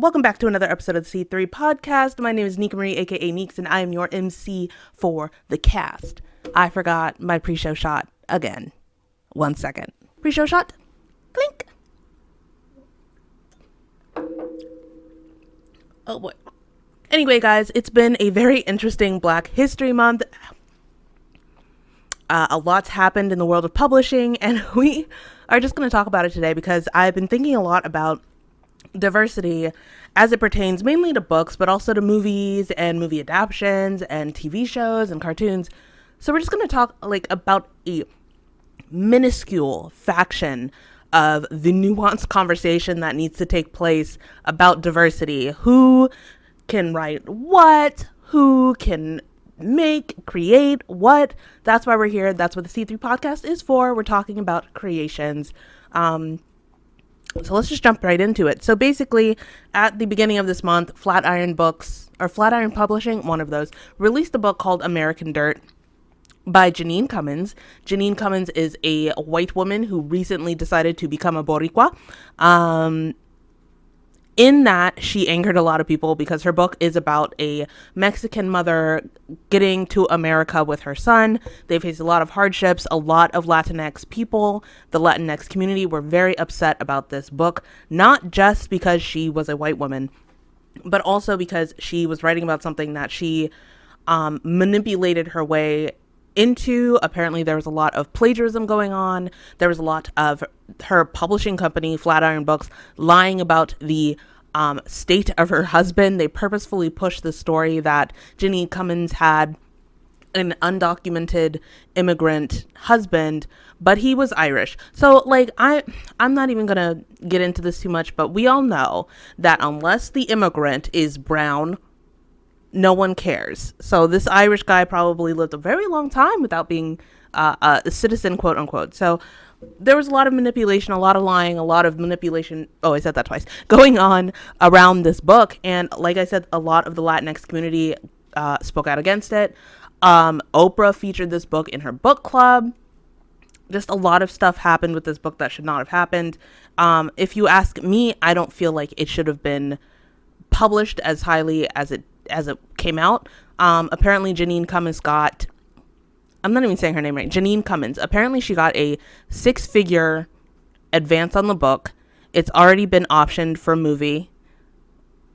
welcome back to another episode of the C3 podcast. My name is Nika Marie, aka Neeks, and I am your MC for the cast. I forgot my pre-show shot again. 1 second. Pre-show shot. Clink. Oh boy. Anyway, guys, it's been a very interesting Black History Month. A lot's happened in the world of publishing, and we are just going to talk about it today because I've been thinking a lot about diversity as it pertains mainly to books, but also to movies and movie adaptations and TV shows and cartoons. So we're just going to talk about a minuscule faction of the nuanced conversation that needs to take place about diversity. Who can write what? Who can create what? That's why we're here. That's what the C3 podcast is for. We're talking about creations. So let's just jump right into it. So basically, at the beginning of this month, Flatiron Publishing, one of those, released a book called American Dirt by Janine Cummins. Janine Cummins is a white woman who recently decided to become a Boricua. In that, she angered a lot of people because her book is about a Mexican mother getting to America with her son. They faced a lot of hardships. A lot of Latinx people, the Latinx community, were very upset about this book, not just because she was a white woman, but also because she was writing about something that she manipulated her way into. Apparently there was a lot of plagiarism going on. There was a lot of her publishing company, Flatiron Books, lying about the state of her husband. They purposefully pushed the story that Janine Cummins had an undocumented immigrant husband, but he was Irish. So I'm not even gonna get into this too much, but we all know that unless the immigrant is brown, no one cares. So this Irish guy probably lived a very long time without being a citizen, quote unquote. So there was a lot of manipulation, a lot of lying, a lot of manipulation. Oh, I said that twice. Going on around this book. And like I said, a lot of the Latinx community spoke out against it. Oprah featured this book in her book club. Just a lot of stuff happened with this book that should not have happened. If you ask me, I don't feel like it should have been published as highly as it came out. Apparently Janine Cummins got, I'm not even saying her name right, Janine Cummins. Apparently she got a 6-figure advance on the book. It's already been optioned for a movie.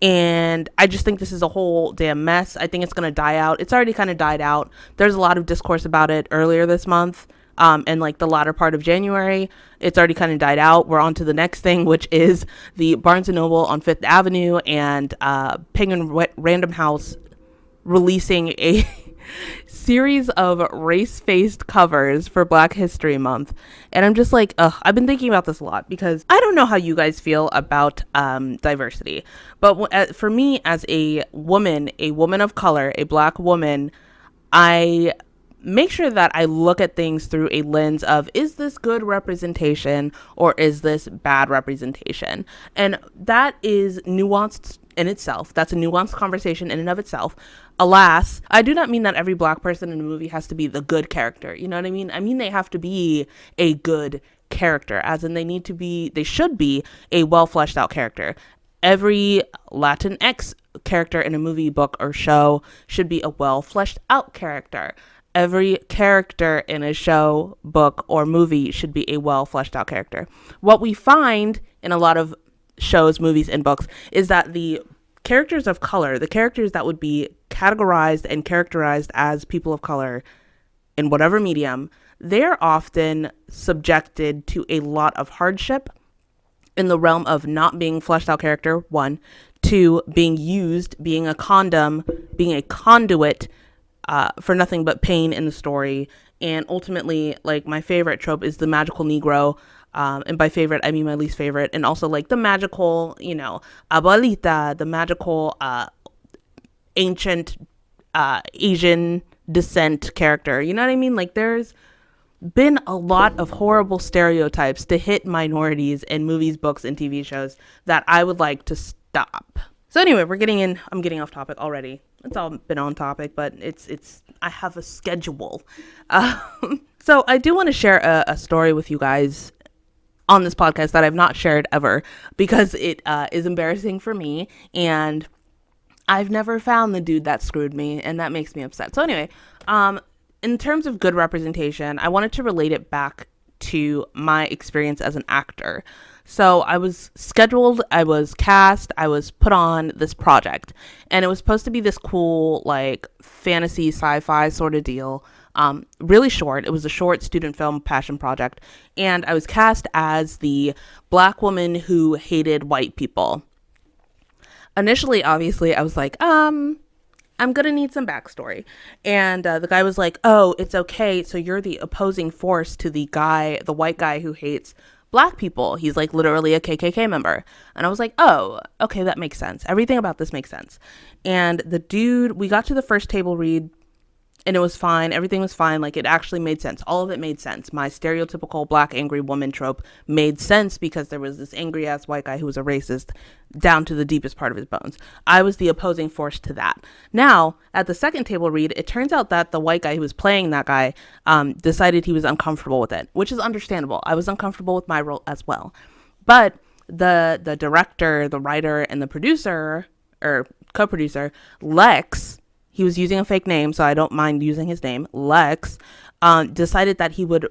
And I just think this is a whole damn mess. I think it's going to die out. It's already kind of died out. There's a lot of discourse about it earlier this month. And the latter part of January, it's already kind of died out. We're on to the next thing, which is the Barnes & Noble on 5th Avenue and Penguin Random House releasing a series of race-faced covers for Black History Month. And I'm just like, I've been thinking about this a lot because I don't know how you guys feel about diversity. But for me, as a woman of color, a Black woman, I make sure that I look at things through a lens of, is this good representation or is this bad representation? And that is nuanced in itself. That's a nuanced conversation in and of itself. Alas, I do not mean that every Black person in a movie has to be the good character. You know what I mean? I mean, they have to be a good character, as in they should be a well fleshed out character. Every Latinx character in a movie, book, or show should be a well fleshed out character. Every character in a show, book, or movie should be a well fleshed out character. What we find in a lot of shows, movies, and books is that the characters of color, the characters that would be categorized and characterized as people of color in whatever medium, they're often subjected to a lot of hardship in the realm of not being fleshed out character, 1, 2, being used, being a condom, being a conduit for nothing but pain in the story. And ultimately, my favorite trope is the magical Negro. And by favorite, I mean my least favorite. And also the magical, abuelita, the magical ancient Asian descent character. You know what I mean? There's been a lot of horrible stereotypes to hit minorities in movies, books, and TV shows that I would like to stop. So anyway, I'm getting off topic already. It's all been on topic, but I have a schedule. So I do want to share a story with you guys on this podcast that I've not shared ever because it is embarrassing for me, and I've never found the dude that screwed me, and that makes me upset. So anyway, in terms of good representation, I wanted to relate it back to my experience as an actor. So I was scheduled, I was cast, I was put on this project, and it was supposed to be this cool, like, fantasy sci-fi sort of deal. Really short. It was a short student film passion project, and I was cast as the black woman who hated white people. Initially, obviously, I was like, I'm gonna need some backstory. And the guy was like, oh, it's okay. So you're the opposing force to the white guy who hates black people. He's like literally a KKK member. And I was like, oh, okay, that makes sense. Everything about this makes sense. And the dude, we got to the first table read, and it was fine. Everything was fine. Like, it actually made sense. All of it made sense. My stereotypical black angry woman trope made sense because there was this angry ass white guy who was a racist down to the deepest part of his bones. I was the opposing force to that. Now, at the second table read, it turns out that the white guy who was playing that guy decided he was uncomfortable with it, which is understandable. I was uncomfortable with my role as well. But the director, the writer, and the producer, or co-producer, Lex, he was using a fake name, so I don't mind using his name, Lex, decided that he would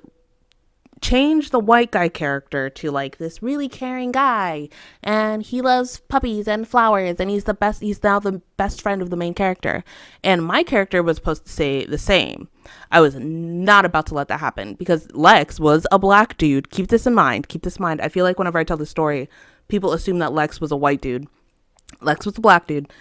change the white guy character to like this really caring guy, and he loves puppies and flowers, and he's now the best friend of the main character. And my character was supposed to say the same. I was not about to let that happen because Lex was a black dude. Keep this in mind. I feel like whenever I tell this story, people assume that Lex was a white dude. Lex was a black dude.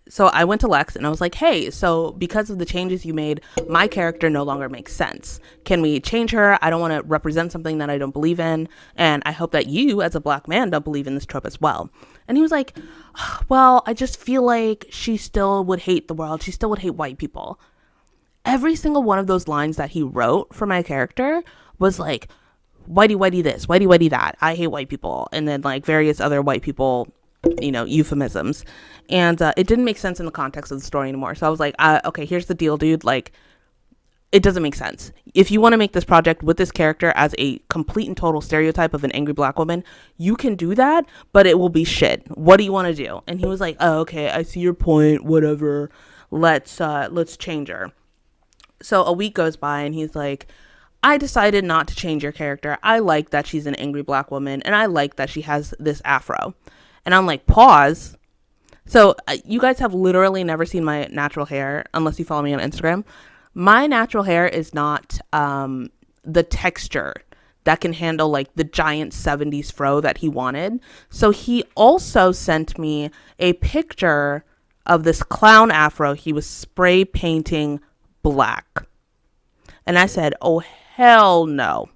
So I went to Lex and I was like, hey, so because of the changes you made, my character no longer makes sense. Can we change her? I don't want to represent something that I don't believe in. And I hope that you, as a black man, don't believe in this trope as well. And he was like, well, I just feel like she still would hate the world. She still would hate white people. Every single one of those lines that he wrote for my character was like, whitey, whitey this, whitey, whitey that. I hate white people. And then like various other white people, euphemisms. And it didn't make sense in the context of the story anymore. So I was like, okay, here's the deal, dude. Like, it doesn't make sense. If you want to make this project with this character as a complete and total stereotype of an angry black woman, you can do that, but it will be shit. What do you want to do? And he was like, oh, okay, I see your point, whatever. Let's change her. So a week goes by and he's like, I decided not to change your character. I like that she's an angry black woman, and I like that she has this afro. And I'm like, pause. So you guys have literally never seen my natural hair unless you follow me on Instagram. My natural hair is not the texture that can handle like the giant 70s fro that he wanted. So he also sent me a picture of this clown afro he was spray painting black. And I said, oh, hell no.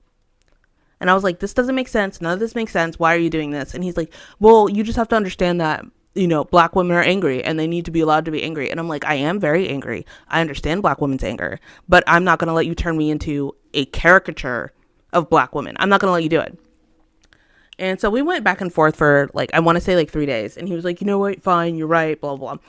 And I was like, this doesn't make sense. None of this makes sense. Why are you doing this? And he's like, well, you just have to understand that, black women are angry and they need to be allowed to be angry. And I'm like, I am very angry. I understand black women's anger, but I'm not going to let you turn me into a caricature of black women. I'm not going to let you do it. And so we went back and forth for I want to say 3 days. And he was like, you know what? Fine. You're right. Blah, blah, blah.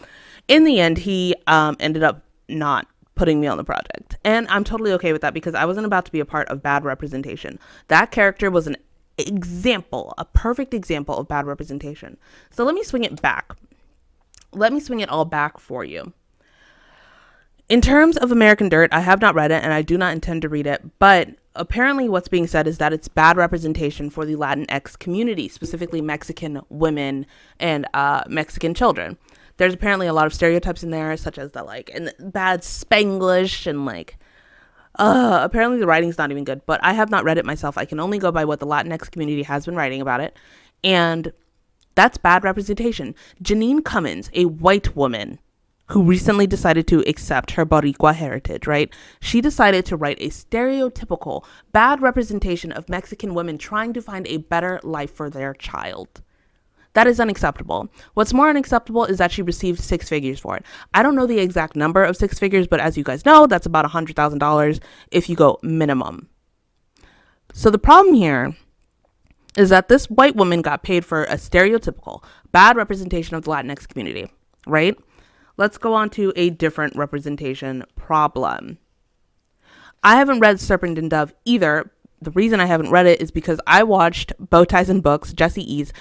In the end, he ended up not putting me on the project. And I'm totally okay with that because I wasn't about to be a part of bad representation. That character was an example, a perfect example of bad representation. So let me swing it back. Let me swing it all back for you. In terms of American Dirt, I have not read it and I do not intend to read it, but apparently what's being said is that it's bad representation for the Latinx community, specifically Mexican women and Mexican children. There's apparently a lot of stereotypes in there, such as and bad Spanglish and apparently the writing's not even good, but I have not read it myself. I can only go by what the Latinx community has been writing about it. And that's bad representation. Janine Cummins, a white woman who recently decided to accept her Boricua heritage, right? She decided to write a stereotypical bad representation of Mexican women trying to find a better life for their child. That is unacceptable. What's more unacceptable is that she received 6 figures for it. I don't know the exact number of 6 figures, but as you guys know, that's about $100,000 if you go minimum. So the problem here is that this white woman got paid for a stereotypical bad representation of the Latinx community, right? Let's go on to a different representation problem. I haven't read Serpent and Dove either, the reason I haven't read it is because I watched Bow Ties and Books, Jesse E's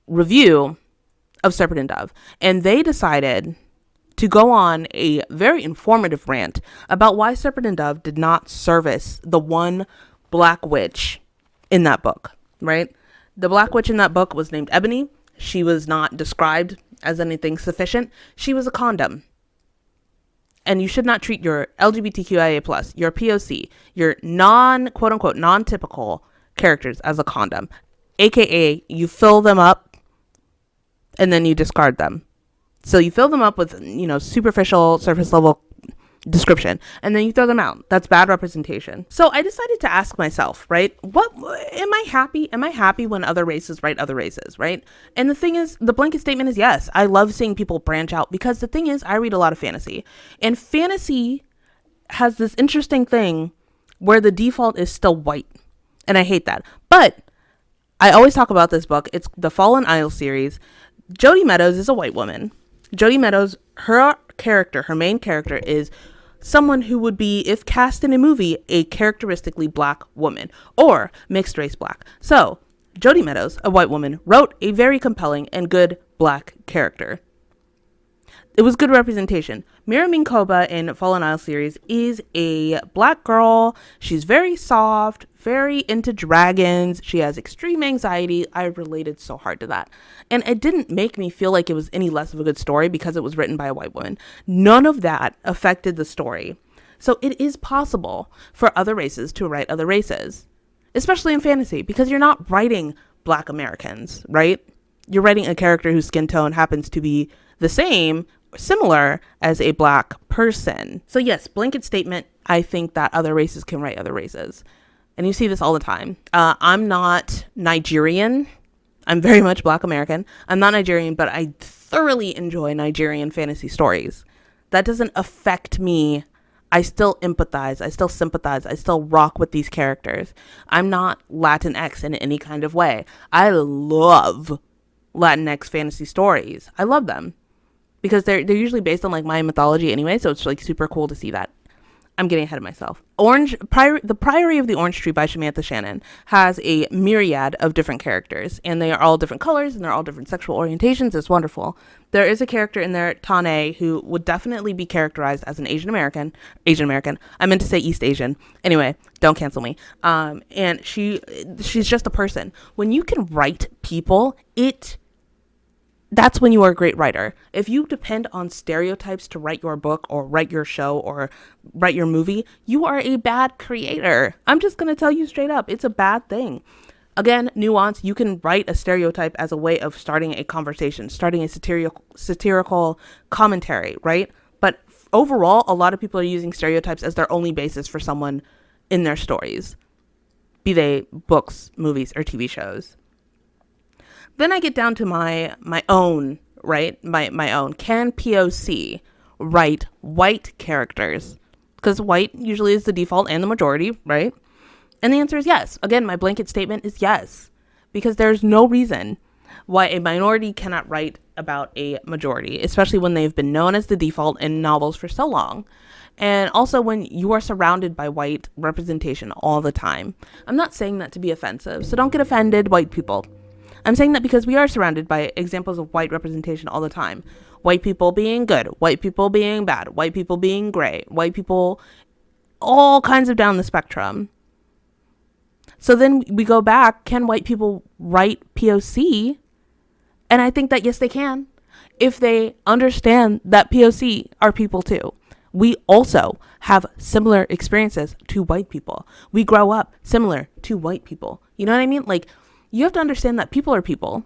review of Serpent and Dove, and they decided to go on a very informative rant about why Serpent and Dove did not service the one black witch in that book, right? The black witch in that book was named Ebony. She was not described as anything sufficient. She was a condom. And you should not treat your LGBTQIA+, your POC, your quote unquote, non-typical characters as a condom. AKA, you fill them up and then you discard them. So you fill them up with, superficial, surface level description, and then you throw them out. That's bad representation. So I decided to ask myself, right, what am I happy? Am I happy when other races write other races, right? And the thing is, the blanket statement is yes. I love seeing people branch out, because the thing is, I read a lot of fantasy, and fantasy has this interesting thing where the default is still white, and I hate that. But I always talk about this book. It's the Fallen Isle series. Jodi Meadows is a white woman. Jodi Meadows, her character, her main character, is someone who would be, if cast in a movie, a characteristically black woman or mixed race black. So Jodi Meadows, a white woman, wrote a very compelling and good black character. It was good representation. Mira Minkoba in Fallen Isle series is a black girl. She's very soft, very into dragons. She has extreme anxiety. I related so hard to that. And it didn't make me feel like it was any less of a good story because it was written by a white woman. None of that affected the story. So it is possible for other races to write other races, especially in fantasy, because you're not writing black Americans, right? You're writing a character whose skin tone happens to be the same, similar as a black person. So yes, blanket statement, I think that other races can write other races. And you see this all the time. I'm not Nigerian. I'm very much black American. I'm not Nigerian, but I thoroughly enjoy Nigerian fantasy stories. That doesn't affect me. I still empathize. I still sympathize. I still rock with these characters. I'm not Latinx in any kind of way. I love Latinx fantasy stories. I love them, because they're usually based on like Mayan mythology anyway, so it's like super cool to see that. I'm getting ahead of myself. The Priory of the Orange Tree by Samantha Shannon has a myriad of different characters, and they are all different colors, and they're all different sexual orientations. It's wonderful. There is a character in there, Tane, who would definitely be characterized as an Asian American. I meant to say East Asian. Anyway, don't cancel me. And she's just a person. When you can write people, that's when you are a great writer. If you depend on stereotypes to write your book or write your show or write your movie, you are a bad creator. I'm just going to tell you straight up. It's a bad thing. Again, nuance. You can write a stereotype as a way of starting a conversation, starting a satirical commentary, right? But overall, a lot of people are using stereotypes as their only basis for someone in their stories, be they books, movies, or TV shows. Then I get down to my own, right? My own. Can POC write white characters? Because white usually is the default and the majority, right? And the answer is yes. Again, my blanket statement is yes. Because there's no reason why a minority cannot write about a majority, especially when they've been known as the default in novels for so long. And also when you are surrounded by white representation all the time. I'm not saying that to be offensive, so don't get offended, white people. I'm saying that because we are surrounded by examples of white representation all the time. White people being good, white people being bad, white people being gray, white people, all kinds of down the spectrum. So then we go back, can white people write POC? And I think that yes, they can, if they understand that POC are people too. We also have similar experiences to white people. We grow up similar to white people. You know what I mean? Like, you have to understand that people are people.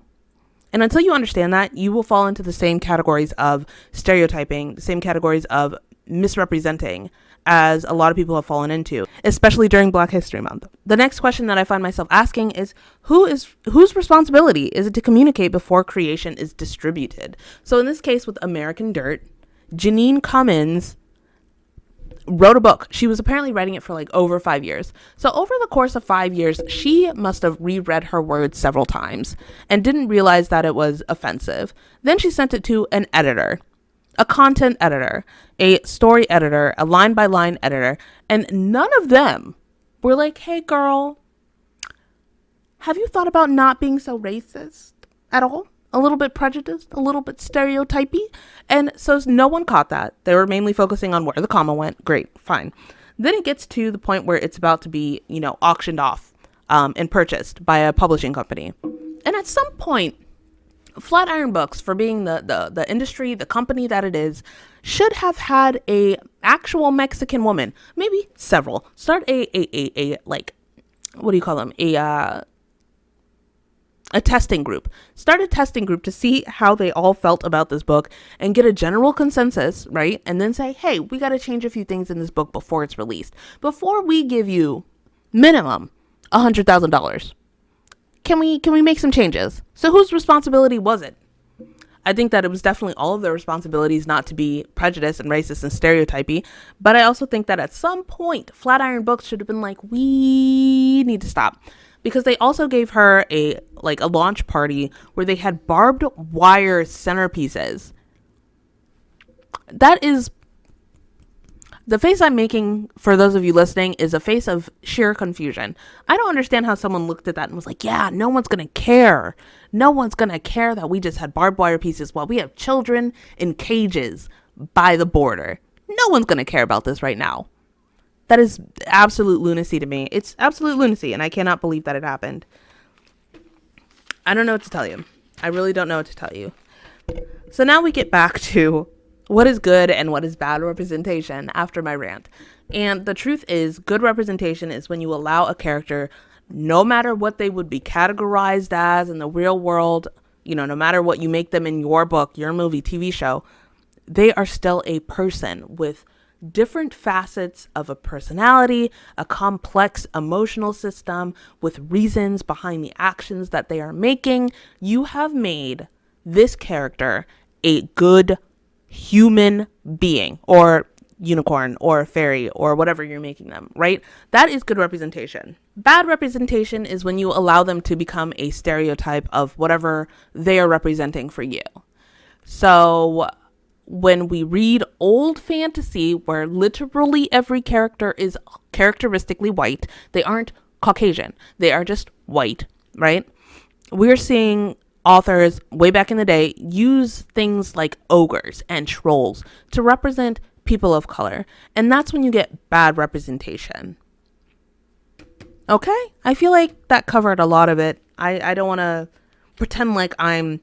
And until you understand that, you will fall into the same categories of stereotyping, the same categories of misrepresenting as a lot of people have fallen into, especially during Black History Month. The next question that I find myself asking is, whose responsibility is it to communicate before creation is distributed? So in this case with American Dirt, Janine Cummins wrote a book. She was apparently writing it for like over 5 years. So over the course of 5 years, she must have reread her words several times and didn't realize that it was offensive. Then she sent it to an editor, a content editor, a story editor, a line by line editor, and none of them We're like, hey girl, have you thought about not being so racist at all? A little bit prejudiced, a little bit stereotypy. And so no one caught that. They were mainly focusing on where the comma went. Great, fine. Then it gets to the point where it's about to be, auctioned off and purchased by a publishing company. And at some point, Flatiron Books, for being the industry, the company that it is, should have had a actual Mexican woman, maybe several, start a like, what do you call them? A testing group. Start a testing group to see how they all felt about this book and get a general consensus, right? And then say, hey, we got to change a few things in this book before it's released. Before we give you minimum $100,000. Can we make some changes? So whose responsibility was it? I think that it was definitely all of their responsibilities not to be prejudiced and racist and stereotypy. But I also think that at some point, Flatiron Books should have been like, we need to stop. Because they also gave her a launch party where they had barbed wire centerpieces. That is, the face I'm making for those of you listening is a face of sheer confusion. I don't understand how someone looked at that and was like, yeah, no one's going to care. No one's going to care that we just had barbed wire pieces while we have children in cages by the border. No one's going to care about this right now. That is absolute lunacy to me. It's absolute lunacy, and I cannot believe that it happened. I don't know what to tell you. I really don't know what to tell you. So now we get back to what is good and what is bad representation after my rant. And the truth is, good representation is when you allow a character, no matter what they would be categorized as in the real world, no matter what you make them in your book, your movie, TV show, they are still a person with different facets of a personality, a complex emotional system with reasons behind the actions that they are making. You have made this character a good human being, or unicorn, or fairy, or whatever you're making them, right? That is good representation. Bad representation is when you allow them to become a stereotype of whatever they are representing for you. So when we read old fantasy where literally every character is characteristically white, they aren't Caucasian, they are just white, right? We're seeing authors way back in the day use things like ogres and trolls to represent people of color. And that's when you get bad representation. Okay? I feel like that covered a lot of it. I don't want to pretend like I'm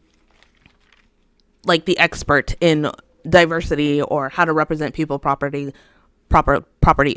like the expert in diversity or how to represent people property.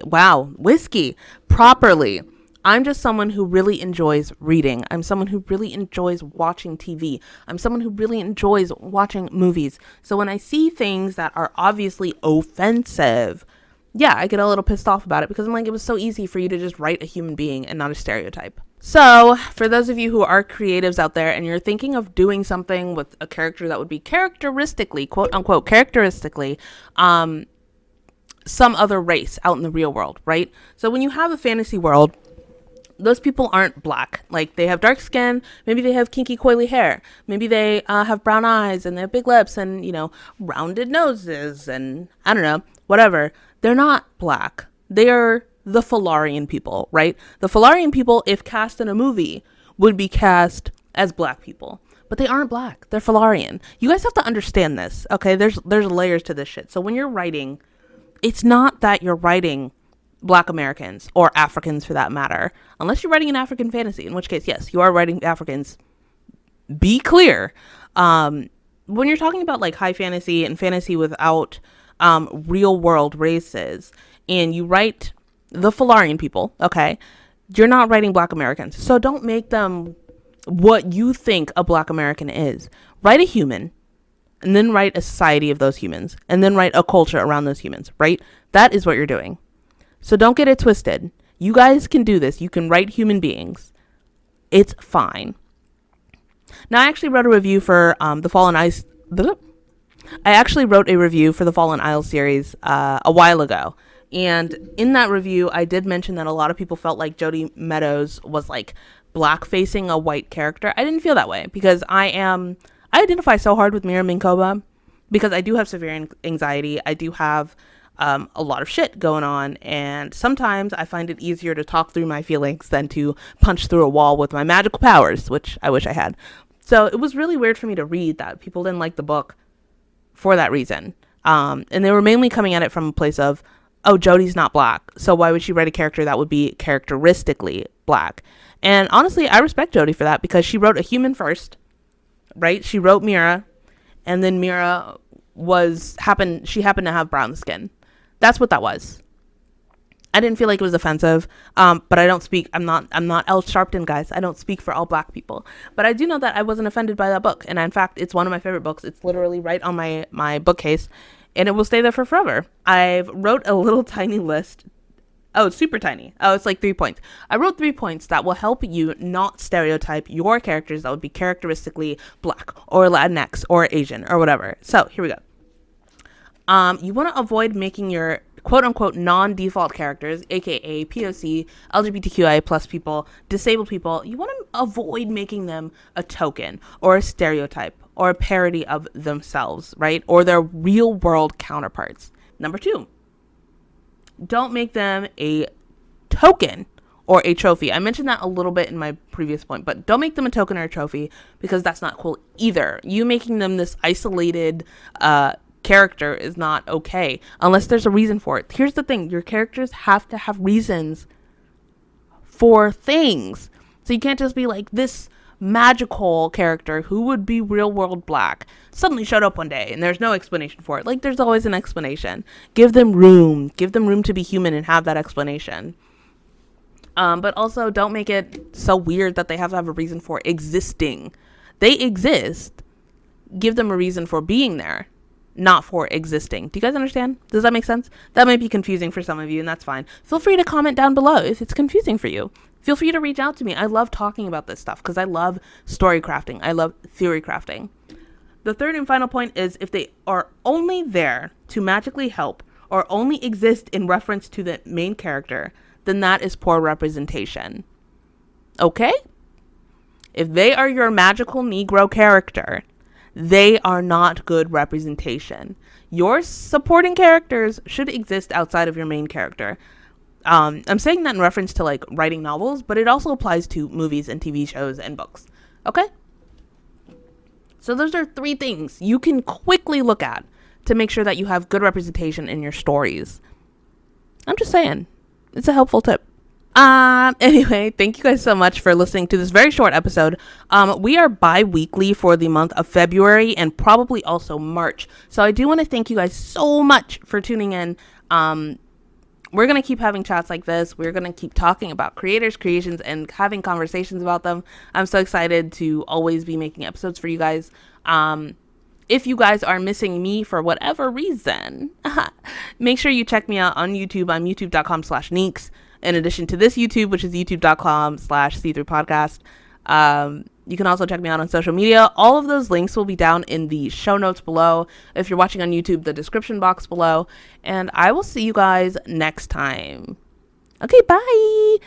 Wow, whiskey properly. I'm just someone who really enjoys reading. I'm someone who really enjoys watching TV. I'm someone who really enjoys watching movies. So when I see things that are obviously offensive, yeah, I get a little pissed off about it because I'm like, it was so easy for you to just write a human being and not a stereotype. So for those of you who are creatives out there and you're thinking of doing something with a character that would be characteristically, quote unquote, characteristically, some other race out in the real world, right? So when you have a fantasy world, those people aren't black. Like, they have dark skin, maybe they have kinky coily hair, maybe they have brown eyes and they have big lips and, rounded noses and I don't know, whatever. They're not black. They are the Falarian people, right? The Falarian people, if cast in a movie, would be cast as black people. But they aren't black. They're Falarian. You guys have to understand this, okay? There's layers to this shit. So when you're writing, it's not that you're writing Black Americans or Africans for that matter. Unless you're writing an African fantasy, in which case, yes, you are writing Africans. Be clear. When you're talking about like high fantasy and fantasy without real world races, and you write the Falarian people, okay, you're not writing Black Americans. So don't make them what you think a Black American is. Write a human, and then write a society of those humans, and then write a culture around those humans, right? That is what you're doing. So don't get it twisted. You guys can do this. You can write human beings. It's fine. Now, I actually wrote a review for the Fallen Isles. I actually wrote a review for the Fallen Isles series a while ago. And in that review, I did mention that a lot of people felt like Jodi Meadows was like black-facing a white character. I didn't feel that way because I identify so hard with Mira Minkoba because I do have severe anxiety. I do have a lot of shit going on, and sometimes I find it easier to talk through my feelings than to punch through a wall with my magical powers, which I wish I had. So it was really weird for me to read that people didn't like the book for that reason. And they were mainly coming at it from a place of, oh, Jodie's not black, so why would she write a character that would be characteristically black? And honestly, I respect Jodie for that, because she wrote a human first, right? She wrote Mira, and then Mira happened to have brown skin. That's what that was. I didn't feel like it was offensive, but I'm not Elle Sharpton, guys. I don't speak for all black people. But I do know that I wasn't offended by that book. And in fact, it's one of my favorite books. It's literally right on my bookcase, and it will stay there for forever. I've wrote a little tiny list. Oh, it's super tiny. Oh, it's like 3 points. I wrote 3 points that will help you not stereotype your characters that would be characteristically black or Latinx or Asian or whatever. So here we go. You want to avoid making your quote-unquote non-default characters, aka POC, LGBTQIA plus people, disabled people, you want to avoid making them a token or a stereotype or a parody of themselves, right? Or their real-world counterparts. Number 2, don't make them a token or a trophy. I mentioned that a little bit in my previous point, but don't make them a token or a trophy, because that's not cool either. You making them this isolated character is not okay unless there's a reason for it. Here's the thing, your characters have to have reasons for things. So you can't just be like, this magical character who would be real world black suddenly showed up one day and there's no explanation for it. Like, there's always an explanation. Give them room to be human and have that explanation. But also don't make it so weird that they have to have a reason for existing. They exist. Give them a reason for being there, not for existing. Do you guys understand? Does that make sense? That might be confusing for some of you, and that's fine. Feel free to comment down below if it's confusing for you. Feel free to reach out to me. I love talking about this stuff because I love story crafting. I love theory crafting. The third and final point is, if they are only there to magically help or only exist in reference to the main character, then that is poor representation. Okay? If they are your magical Negro character, they are not good representation. Your supporting characters should exist outside of your main character. I'm saying that in reference to like writing novels, but it also applies to movies and TV shows and books. Okay? So those are 3 things you can quickly look at to make sure that you have good representation in your stories. I'm just saying, it's a helpful tip. Anyway, thank you guys so much for listening to this very short episode. We are bi-weekly for the month of February and probably also March. So I do want to thank you guys so much for tuning in. We're going to keep having chats like this. We're going to keep talking about creators, creations, and having conversations about them. I'm so excited to always be making episodes for you guys. If you guys are missing me for whatever reason, make sure you check me out on YouTube. I'm youtube.com/Neeks. In addition to this YouTube, which is youtube.com/C3podcast. You can also check me out on social media. All of those links will be down in the show notes below. If you're watching on YouTube, the description box below. And I will see you guys next time. Okay, bye.